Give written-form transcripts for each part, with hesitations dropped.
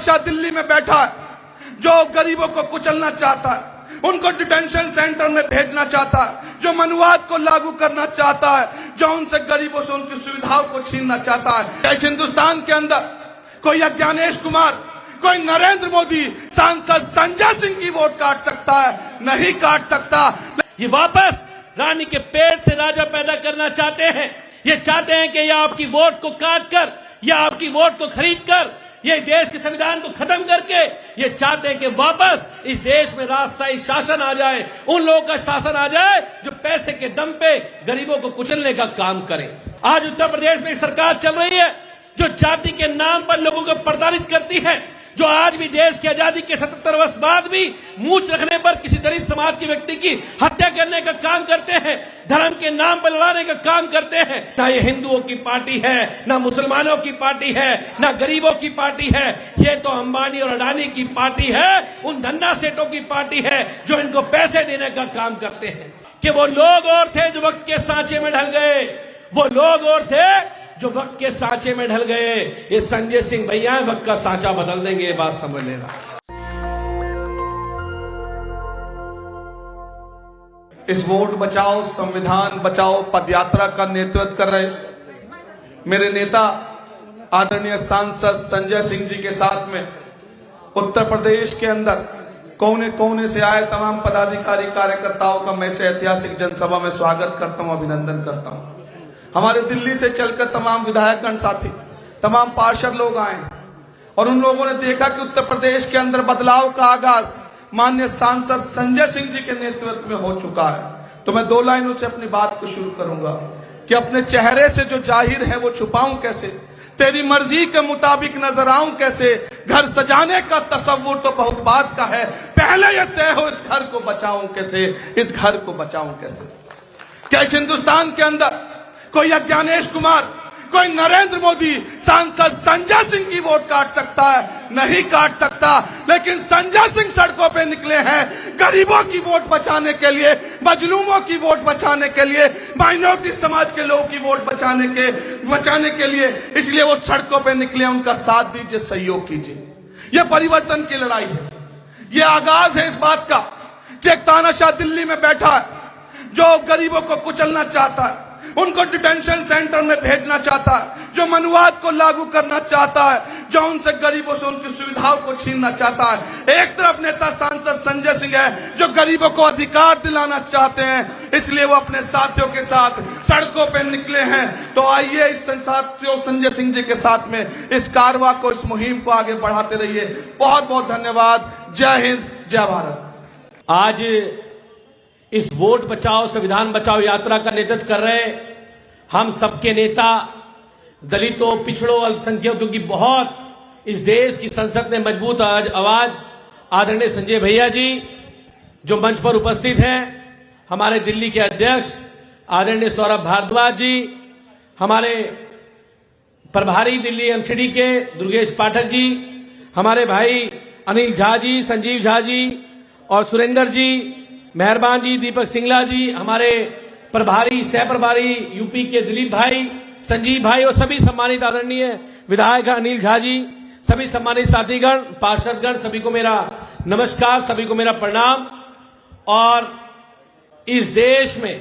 तानाशाह दिल्ली में बैठा है, जो गरीबों को कुचलना चाहता है, उनको डिटेंशन सेंटर में भेजना चाहता है, जो मनुवाद को लागू करना चाहता है, जो उनसे गरीबों से उनकी सुविधाओं को छीनना चाहता है। इस हिंदुस्तान के अंदर कोई ज्ञानेश कुमार, कोई नरेंद्र मोदी सांसद संजय सिंह की वोट काट सकता है? नहीं काट सकता। ये वापस रानी के पेट से राजा पैदा करना चाहते हैं। ये चाहते हैं कि ये आपकी वोट को काट कर या आपकी वोट को खरीद कर ये देश के संविधान को खत्म करके ये चाहते हैं कि वापस इस देश में राजशाही शासन आ जाए, उन लोगों का शासन आ जाए जो पैसे के दम पे गरीबों को कुचलने का काम करे। आज उत्तर प्रदेश में एक सरकार चल रही है जो जाति के नाम पर लोगों को प्रताड़ित करती है, जो आज भी देश की आजादी के 77 वर्ष बाद भी मूंछ रखने पर किसी दलित समाज के व्यक्ति की हत्या करने का काम करते हैं, धर्म के नाम पर लड़ाने का काम करते हैं। ना ये हिंदुओं की पार्टी है, ना मुसलमानों की पार्टी है, ना गरीबों की पार्टी है। ये तो अंबानी और अडानी की पार्टी है, उन धन्ना सेठों की पार्टी है जो इनको पैसे देने का काम करते हैं। कि वो लोग और थे जो वक्त के सांचे में ढल गए, वो लोग और थे जो वक्त के सांचे में ढल गए। ये संजय सिंह भैया वक्त का सांचा बदल देंगे, ये बात समझ लेना। इस वोट बचाओ संविधान बचाओ पदयात्रा का नेतृत्व कर रहे मेरे नेता आदरणीय सांसद संजय सिंह जी के साथ में उत्तर प्रदेश के अंदर कोने कोने से आए तमाम पदाधिकारी कार्यकर्ताओं का मैं इस ऐतिहासिक जनसभा में स्वागत करता हूं, अभिनंदन करता हूं। हमारे दिल्ली से चलकर तमाम विधायकगण साथी, तमाम पार्षद लोग आए और उन लोगों ने देखा कि उत्तर प्रदेश के अंदर बदलाव का आगाज माननीय सांसद संजय सिंह जी के नेतृत्व में हो चुका है। तो मैं 2 लाइनों से अपनी बात को शुरू करूंगा कि अपने चेहरे से जो जाहिर है वो छुपाऊं कैसे, तेरी मर्जी के मुताबिक नजर आऊं कैसे, घर सजाने का तस्वुर तो बहुत बात का है, पहले यह तय हो इस घर को बचाऊं कैसे, इस घर को बचाऊं कैसे। क्या इस हिंदुस्तान के अंदर कोई ज्ञानेश कुमार, कोई नरेंद्र मोदी सांसद संजय सिंह की वोट काट सकता है? नहीं काट सकता। लेकिन संजय सिंह सड़कों पे निकले हैं गरीबों की वोट बचाने के लिए, मजलूमों की वोट बचाने के लिए, माइनॉरिटी समाज के लोगों की वोट बचाने के लिए। इसलिए वो सड़कों पे निकले, उनका साथ दीजिए, सहयोग कीजिए। ये परिवर्तन की लड़ाई है, ये आगाज है इस बात का कि एक तानाशाह दिल्ली में बैठा है जो गरीबों को कुचलना चाहता है, उनको डिटेंशन सेंटर में भेजना चाहता है, जो मनुवाद को लागू करना चाहता है, जो उनसे गरीबों से उनकी सुविधाओं को छीनना चाहता है। एक तरफ नेता सांसद संजय सिंह है जो गरीबों को अधिकार दिलाना चाहते हैं, इसलिए वो अपने साथियों के साथ सड़कों पे निकले हैं। तो आइए इस साथियों संजय सिंह जी के साथ में इस कारवां को, इस मुहिम को आगे बढ़ाते रहिए। बहुत बहुत धन्यवाद। जय हिंद, जय भारत। आज इस वोट बचाओ संविधान बचाओ यात्रा का नेतृत्व कर रहे हम सबके नेता दलितों, पिछड़ों, अल्पसंख्यकों की बहुत इस देश की संसद में मजबूत आवाज आदरणीय संजय भैया जी जो मंच पर उपस्थित हैं, हमारे दिल्ली के अध्यक्ष आदरणीय सौरभ भारद्वाज जी, हमारे प्रभारी दिल्ली एमसीडी के दुर्गेश पाठक जी, हमारे भाई अनिल झा जी, संजीव झा जी और सुरेंद्र जी, मेहरबान जी, दीपक सिंगला जी, हमारे प्रभारी सह प्रभारी यूपी के दिलीप भाई, संजीव भाई और सभी सम्मानित आदरणीय विधायक अनिल झा जी, सभी सम्मानित साथीगण, पार्षदगण, सभी को मेरा नमस्कार, सभी को मेरा प्रणाम। और इस देश में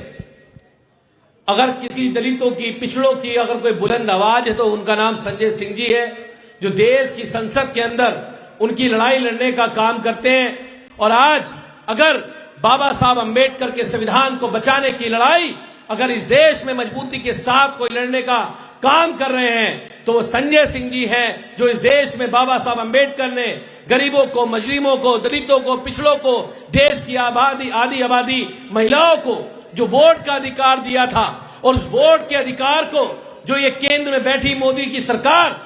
अगर किसी दलितों की, पिछड़ों की अगर कोई बुलंद आवाज है तो उनका नाम संजय सिंह जी है, जो देश की संसद के अंदर उनकी लड़ाई लड़ने का काम करते हैं। और आज अगर बाबा साहब अंबेडकर के संविधान को बचाने की लड़ाई अगर इस देश में मजबूती के साथ कोई लड़ने का काम कर रहे हैं तो वो संजय सिंह जी हैं, जो इस देश में बाबा साहब अंबेडकर ने गरीबों को, मजलूमों को, दलितों को, पिछड़ों को, देश की आधी आबादी महिलाओं को जो वोट का अधिकार दिया था, और उस वोट के अधिकार को जो ये केंद्र में बैठी मोदी की सरकार,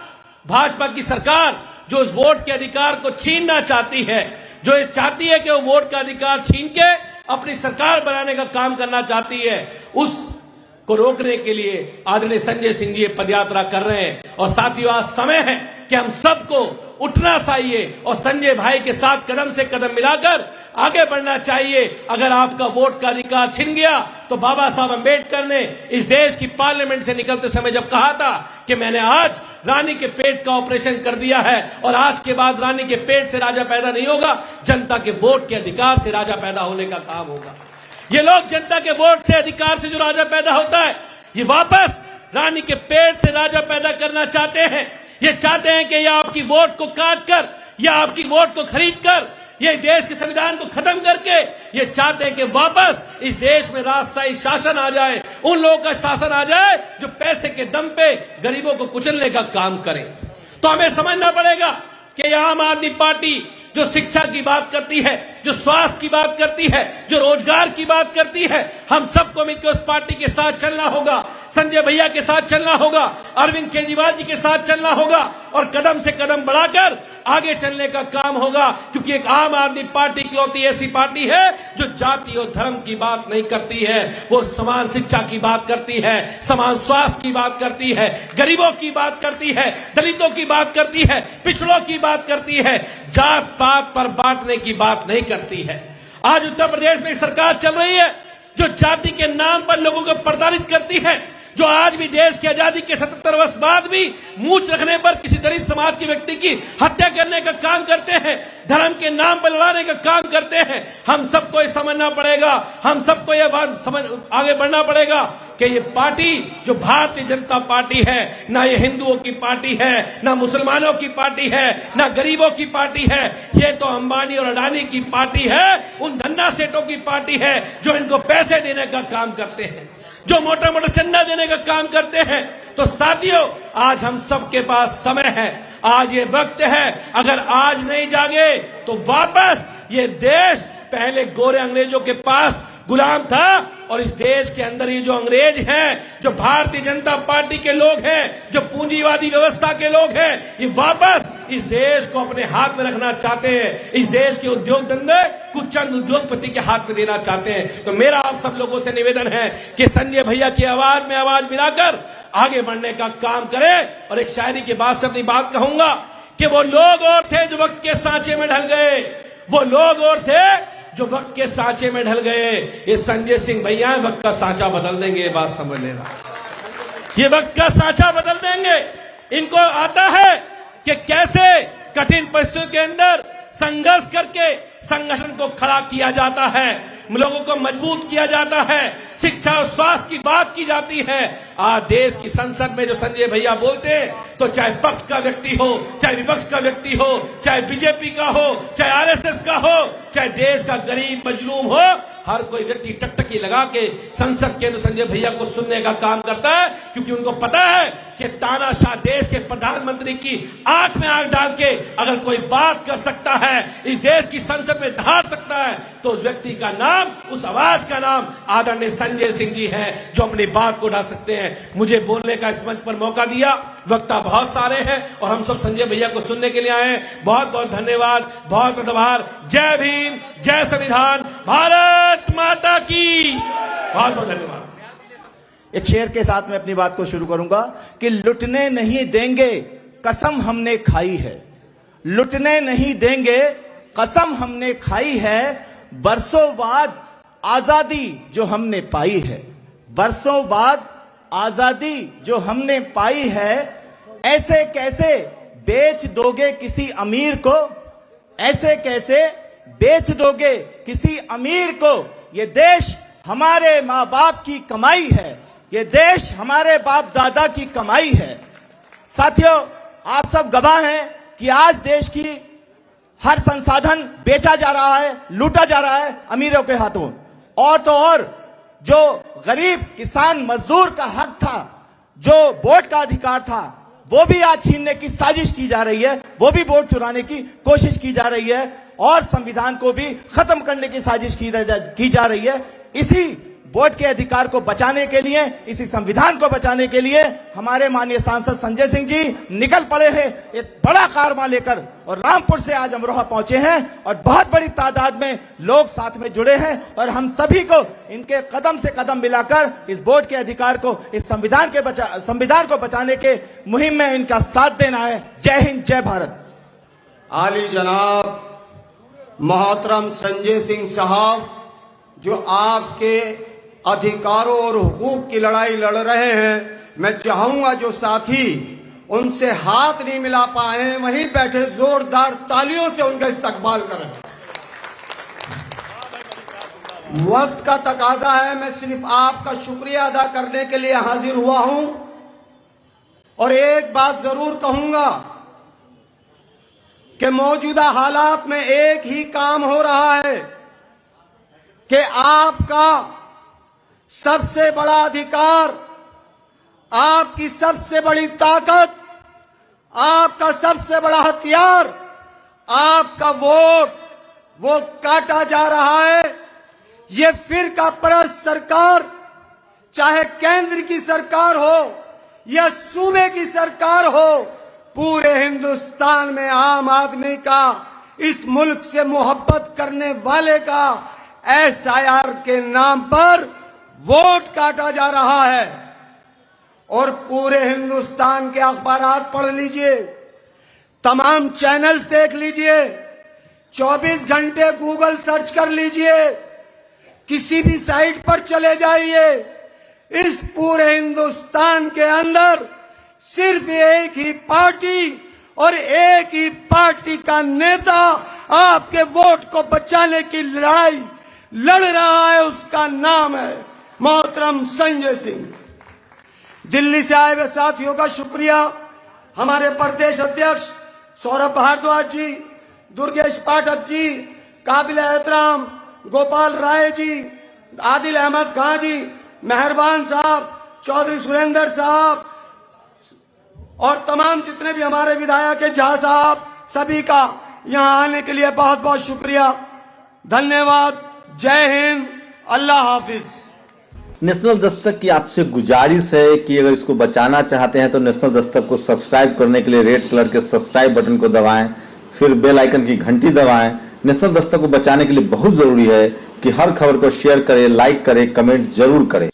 भाजपा की सरकार जो उस वोट के अधिकार को छीनना चाहती है, जो ये चाहती है कि वो वोट का अधिकार छीन के अपनी सरकार बनाने का काम करना चाहती है, उसको रोकने के लिए आदरणीय संजय सिंह जी पदयात्रा कर रहे हैं। और साथियों, आज समय है कि हम सबको उठना चाहिए और संजय भाई के साथ कदम से कदम मिलाकर आगे बढ़ना चाहिए। अगर आपका वोट का अधिकार छिन गया तो बाबा साहब अंबेडकर ने इस देश की पार्लियामेंट से निकलते समय जब कहा था कि मैंने आज रानी के पेट का ऑपरेशन कर दिया है और आज के बाद रानी के पेट से राजा पैदा नहीं होगा, जनता के वोट के अधिकार से राजा पैदा होने का काम होगा। ये लोग जनता के वोट से अधिकार से जो राजा पैदा होता है, ये वापस रानी के पेट से राजा पैदा करना चाहते हैं। ये चाहते हैं कि ये आपकी वोट को काट कर या आपकी वोट को खरीद कर ये देश के संविधान को खत्म करके ये चाहते हैं कि वापस इस देश में राजशाही शासन आ जाए, उन लोगों का शासन आ जाए जो पैसे के दम पे गरीबों को कुचलने का काम करें। तो हमें समझना पड़ेगा कि आम आदमी पार्टी जो शिक्षा की बात करती है, जो स्वास्थ्य की बात करती है, जो रोजगार की बात करती है, हम सबको मिलकर उस पार्टी के साथ चलना होगा, संजय भैया के साथ चलना होगा, अरविंद केजरीवाल जी के साथ चलना होगा और कदम से कदम बढ़ाकर आगे चलने का काम होगा। क्योंकि एक आम आदमी पार्टी की होती ऐसी पार्टी है जो जाति और धर्म की बात नहीं करती है, वो समान शिक्षा की बात करती है, समान स्वास्थ्य की बात करती है, गरीबों की बात करती है, दलितों की बात करती है, पिछड़ों की बात करती है, जात पात पर बांटने की बात नहीं करती है। आज उत्तर प्रदेश में सरकार चल रही है जो जाति के नाम पर लोगों को प्रताड़ित करती है, जो आज भी देश की आजादी के 77 वर्ष बाद भी मूंछ रखने पर किसी दलित समाज के व्यक्ति की हत्या करने का काम करते हैं, धर्म के नाम पर लड़ाने का काम करते हैं। हम सबको ये समझना पड़ेगा, हम सबको ये बात समझ आगे बढ़ना पड़ेगा कि ये पार्टी जो भारतीय जनता पार्टी है, ना ये हिंदुओं की पार्टी है, ना मुसलमानों की पार्टी है, ना गरीबों की पार्टी है, ये तो अंबानी और अडानी की पार्टी है, उन धन्ना सेठों की पार्टी है जो इनको पैसे देने का काम करते हैं, जो मोटा मोटा चंदा देने का काम करते हैं। तो साथियों, आज हम सबके पास समय है, आज ये वक्त है, अगर आज नहीं जागे तो वापस ये देश पहले गोरे अंग्रेजों के पास गुलाम था और इस देश के अंदर ये जो अंग्रेज हैं, जो भारतीय जनता पार्टी के लोग हैं, जो पूंजीवादी व्यवस्था के लोग हैं, ये वापस इस देश को अपने हाथ में रखना चाहते हैं, इस देश के उद्योग धंधे कुछ चंद उद्योगपति के हाथ में देना चाहते हैं। तो मेरा आप सब लोगों से निवेदन है कि संजय भैया की आवाज में आवाज मिलाकर आगे बढ़ने का काम करें। और एक शायरी के बाद से अपनी बात कहूंगा कि वो लोग और थे जो वक्त के सांचे में ढल गए, वो लोग और थे जो वक्त के सांचे में ढल गए। ये संजय सिंह भैया वक्त का सांचा बदल देंगे, ये बात समझ लेना, ये वक्त का सांचा बदल देंगे। इनको आता है कि कैसे कठिन परिस्थितियों के अंदर संघर्ष करके संगठन को खड़ा किया जाता है, लोगों को मजबूत किया जाता है, शिक्षा और स्वास्थ्य की बात की जाती है। आज देश की संसद में जो संजय भैया बोलते हैं, तो चाहे पक्ष का व्यक्ति हो, चाहे विपक्ष का व्यक्ति हो, चाहे बीजेपी का हो, चाहे आरएसएस का हो, चाहे देश का गरीब मजलूम हो, हर कोई व्यक्ति टकटकी लगा के संसद के अंदर संजय भैया को सुनने का काम करता है। क्योंकि उनको पता है कि तानाशाह देश के प्रधानमंत्री की आंख में आंख डाल के अगर कोई बात कर सकता है, इस देश की संसद में धार सकता है, तो उस व्यक्ति का नाम, उस आवाज का नाम आदरणीय संजय सिंह जी हैं, जो अपनी बात को डाल सकते हैं। मुझे बोलने का इस मंच पर मौका दिया, वक्ता बहुत सारे हैं और हम सब संजय भैया को सुनने के लिए आए हैं। बहुत बहुत धन्यवाद, बहुत बहुत आभार। जय भीम, जय संविधान, भारत माता की। बहुत बहुत धन्यवाद। एक शेर के साथ में अपनी बात को शुरू करूंगा कि लुटने नहीं देंगे कसम हमने खाई है, लुटने नहीं देंगे कसम हमने खाई है, बरसों बाद आजादी जो हमने पाई है, बरसों बाद आजादी जो हमने पाई है, ऐसे कैसे बेच दोगे किसी अमीर को, ऐसे कैसे बेच दोगे किसी अमीर को, ये देश हमारे माँ बाप की कमाई है, ये देश हमारे बाप दादा की कमाई है। साथियों, आप सब गवाह हैं कि आज देश की हर संसाधन बेचा जा रहा है, लूटा जा रहा है अमीरों के हाथों। और तो और जो गरीब किसान मजदूर का हक था, जो वोट का अधिकार था, वो भी आज छीनने की साजिश की जा रही है, वो भी वोट चुराने की कोशिश की जा रही है और संविधान को भी खत्म करने की साजिश की जा रही है। इसी वोट के अधिकार को बचाने के लिए, इसी संविधान को बचाने के लिए हमारे माननीय सांसद संजय सिंह जी निकल पड़े हैं एक बड़ा कारवां लेकर और रामपुर से आज अमरोहा पहुंचे हैं और बहुत बड़ी तादाद में लोग साथ में जुड़े हैं और हम सभी को इनके कदम से कदम मिलाकर इस वोट के अधिकार को, इस संविधान को बचाने के मुहिम में इनका साथ देना है। जय हिंद, जय भारत। आली जनाब मोहतरम संजय सिंह साहब, जो आपके अधिकारों और हुकूक की लड़ाई लड़ रहे हैं। मैं चाहूंगा जो साथी उनसे हाथ नहीं मिला पाए हैं वहीं बैठे जोरदार तालियों से उनका इस्तकबाल करें। वक्त का तकाजा है, मैं सिर्फ आपका शुक्रिया अदा करने के लिए हाजिर हुआ हूं और एक बात जरूर कहूंगा कि मौजूदा हालात में एक ही काम हो रहा है कि आपका सबसे बड़ा अधिकार, आपकी सबसे बड़ी ताकत, आपका सबसे बड़ा हथियार, आपका वोट, वो काटा जा रहा है। ये फिरका परस्त सरकार, चाहे केंद्र की सरकार हो या सूबे की सरकार हो, पूरे हिंदुस्तान में आम आदमी का, इस मुल्क से मोहब्बत करने वाले का SIR के नाम पर वोट काटा जा रहा है। और पूरे हिंदुस्तान के अखबारात पढ़ लीजिए, तमाम चैनल्स देख लीजिए, 24 घंटे गूगल सर्च कर लीजिए, किसी भी साइट पर चले जाइए, इस पूरे हिंदुस्तान के अंदर सिर्फ एक ही पार्टी और एक ही पार्टी का नेता आपके वोट को बचाने की लड़ाई लड़ रहा है, उसका नाम है मोहतरम संजय सिंह। दिल्ली से आए हुए साथियों का शुक्रिया, हमारे प्रदेश अध्यक्ष सौरभ भारद्वाज जी, दुर्गेश पाठक जी, काबिल एहतराम गोपाल राय जी, आदिल अहमद खां जी, मेहरबान साहब, चौधरी सुरेंद्र साहब और तमाम जितने भी हमारे विधायक हैं, झा साहब, सभी का यहां आने के लिए बहुत बहुत शुक्रिया, धन्यवाद। जय हिंद, अल्लाह हाफिज। नेशनल दस्तक की आपसे गुजारिश है कि अगर इसको बचाना चाहते हैं तो नेशनल दस्तक को सब्सक्राइब करने के लिए रेड कलर के सब्सक्राइब बटन को दबाएं, फिर बेल आइकन की घंटी दबाएं। नेशनल दस्तक को बचाने के लिए बहुत जरूरी है कि हर खबर को शेयर करें, लाइक करें, कमेंट जरूर करें।